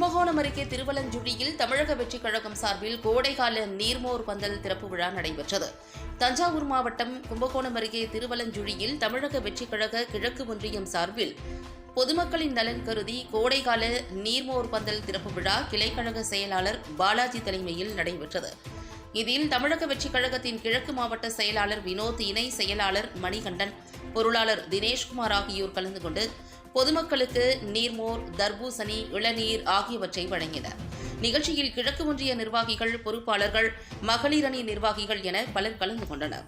கும்பகோணம் அருகே திருவலஞ்சுழியில் தமிழக வெற்றிக் கழகம் சார்பில் கோடைகால நீர்மோர் பந்தல் திறப்பு விழா நடைபெற்றது. தஞ்சாவூர் மாவட்டம் கும்பகோணம் அருகே திருவலஞ்சுழியில் தமிழக வெற்றிக் கழக கிழக்கு ஒன்றியம் சார்பில் பொதுமக்களின் நலன் கருதி கோடைகால நீர்மோர் பந்தல் திறப்பு விழா கிளைக்கழக செயலாளர் பாலாஜி தலைமையில் நடைபெற்றது. இதில் தமிழக வெற்றிக் கழகத்தின் கிழக்கு மாவட்ட செயலாளர் வினோத், இணை செயலாளர் மணிகண்டன், பொருளாளர் தினேஷ்குமார் ஆகியோர் கலந்து கொண்டு பொதுமக்களுக்கு நீர்மோர், தர்பூசணி, இளநீர் ஆகியவற்றை வழங்கினர். நிகழ்ச்சியில் கிழக்கு ஒன்றிய நிர்வாகிகள், பொறுப்பாளர்கள், மகளிர் அணி நிர்வாகிகள் என பலர் கலந்து கொண்டனர்.